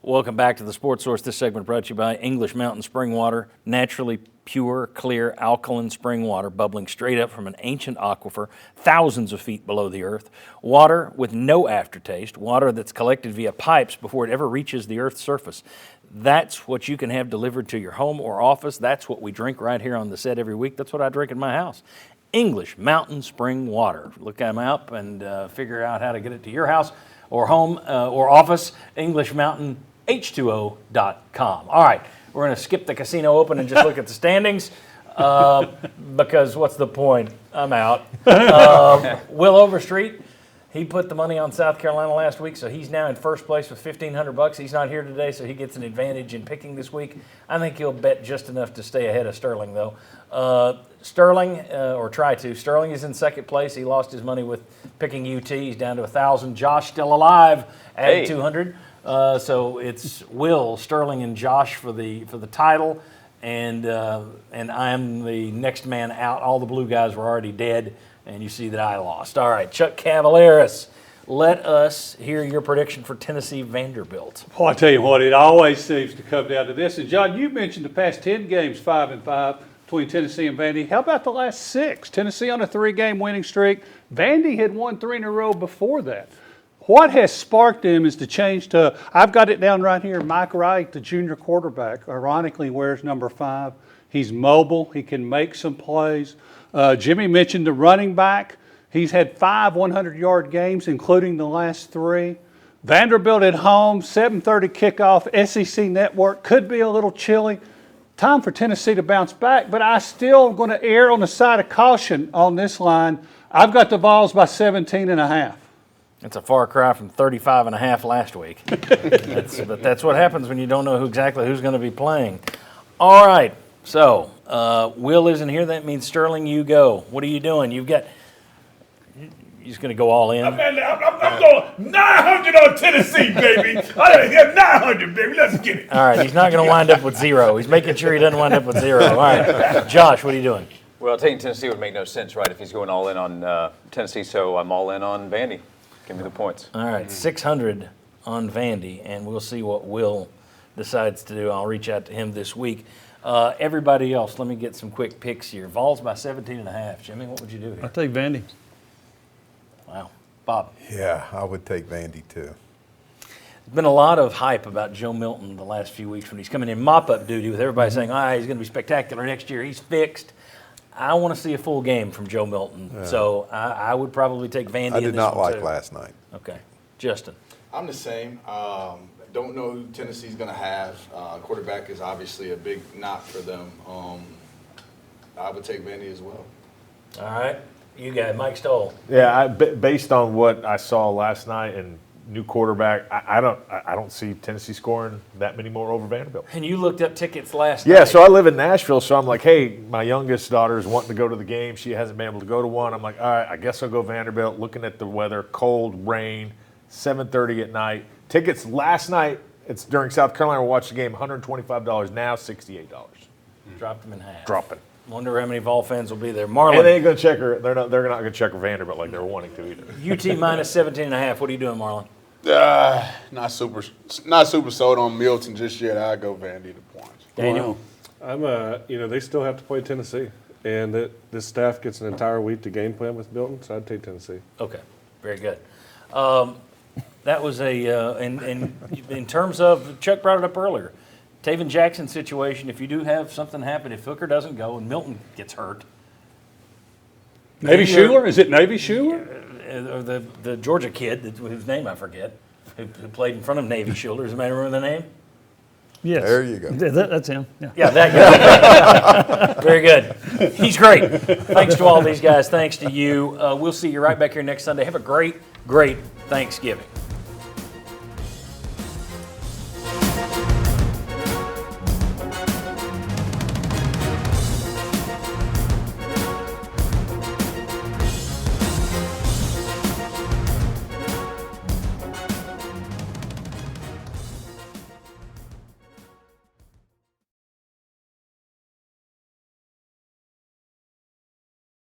Welcome back to the Sports Source. This segment brought to you by English Mountain Spring Water, naturally pure, clear, alkaline spring water bubbling straight up from an ancient aquifer thousands of feet below the earth. Water with no aftertaste, water that's collected via pipes before it ever reaches the earth's surface. That's what you can have delivered to your home or office. That's what we drink right here on the set every week. That's what I drink in my house. English Mountain Spring Water. Look them up and figure out how to get it to your house or home or office. EnglishMountainH2O.com. All right, we're going to skip the casino open and just look at the standings because what's the point? I'm out. Will Overstreet, he put the money on South Carolina last week, so he's now in first place with $1,500. He's not here today, so he gets an advantage in picking this week. I think he'll bet just enough to stay ahead of Sterling, though. Sterling is in second place. He lost his money with picking UT. He's down to 1,000. Josh still alive at 200. So it's Will, Sterling, and Josh for the title, and I'm the next man out. All the blue guys were already dead, and you see that I lost. All right, Chuck Cavaleris, let us hear your prediction for Tennessee Vanderbilt. Well, I tell you what, it always seems to come down to this. And John, you mentioned the past 10 games, 5-5 between Tennessee and Vandy. How about the last 6? Tennessee on a 3-game winning streak. Vandy had won 3 in a row before that. What has sparked them is the change to, I've got it down right here, Mike Wright, the junior quarterback, ironically wears number 5. He's mobile. He can make some plays. Jimmy mentioned the running back. He's had 5 100-yard games, including the last 3. Vanderbilt at home, 7:30 kickoff, SEC Network. Could be a little chilly. Time for Tennessee to bounce back, but I still am going to err on the side of caution on this line. I've got the Vols by 17.5. It's a far cry from 35.5 last week. But that's what happens when you don't know exactly who's going to be playing. All right, so Will isn't here. That means Sterling, you go. What are you doing? You're just going to go all in? I'm going 900 on Tennessee, baby. I got 900, baby. Let's get it. All right, he's not going to wind up with 0. He's making sure he doesn't wind up with 0. All right, Josh, what are you doing? Well, taking Tennessee would make no sense, right, if he's going all in on Tennessee, so I'm all in on Vandy. Give me the points. All right, 600 on Vandy, and we'll see what Will decides to do. I'll reach out to him this week. Everybody else, let me get some quick picks here. Vols by 17.5. Jimmy, what would you do here? I'll take Vandy. Wow. Bob? Yeah, I would take Vandy too. There's been a lot of hype about Joe Milton the last few weeks when he's coming in mop-up duty with everybody saying, he's going to be spectacular next year. He's fixed. I want to see a full game from Joe Milton, so I would probably take Vandy. I did not like too. last night. Okay. Justin? I'm the same. Don't know who Tennessee's going to have. Quarterback is obviously a big knock for them. I would take Vandy as well. All right. You got it. Mike Stoll. Yeah, based on what I saw last night and new quarterback, I don't see Tennessee scoring that many more over Vanderbilt. And you looked up tickets last night. Yeah, so I live in Nashville, so I'm like, hey, my youngest daughter is wanting to go to the game. She hasn't been able to go to one. I'm like, all right, I guess I'll go Vanderbilt. Looking at the weather, cold, rain, 7:30 at night. Tickets last night, it's during South Carolina, we watched the game, $125, now $68. Dropped them in half. Dropping. Wonder how many Vol fans will be there. Marlon. And they ain't going to check her. They're not going to check her Vanderbilt like they're wanting to either. UT minus 17.5. What are you doing, Marlon? Not super sold on Milton just yet. I go Vandy the points. Daniel. I'm they still have to play Tennessee, and this staff gets an entire week to game plan with Milton, so I'd take Tennessee. Okay, very good. That was in terms of, Chuck brought it up earlier, Taven Jackson situation. If you do have something happen, if Hooker doesn't go and Milton gets hurt, Navy Schuler? Is it Navy Schuler? Or the Georgia kid whose name I forget, who played in front of Navy Schuler. Does anybody remember the name? Yes. There you go. That's him. Yeah. Yeah, that guy. Very good. He's great. Thanks to all these guys. Thanks to you. We'll see you right back here next Sunday. Have a great, great Thanksgiving.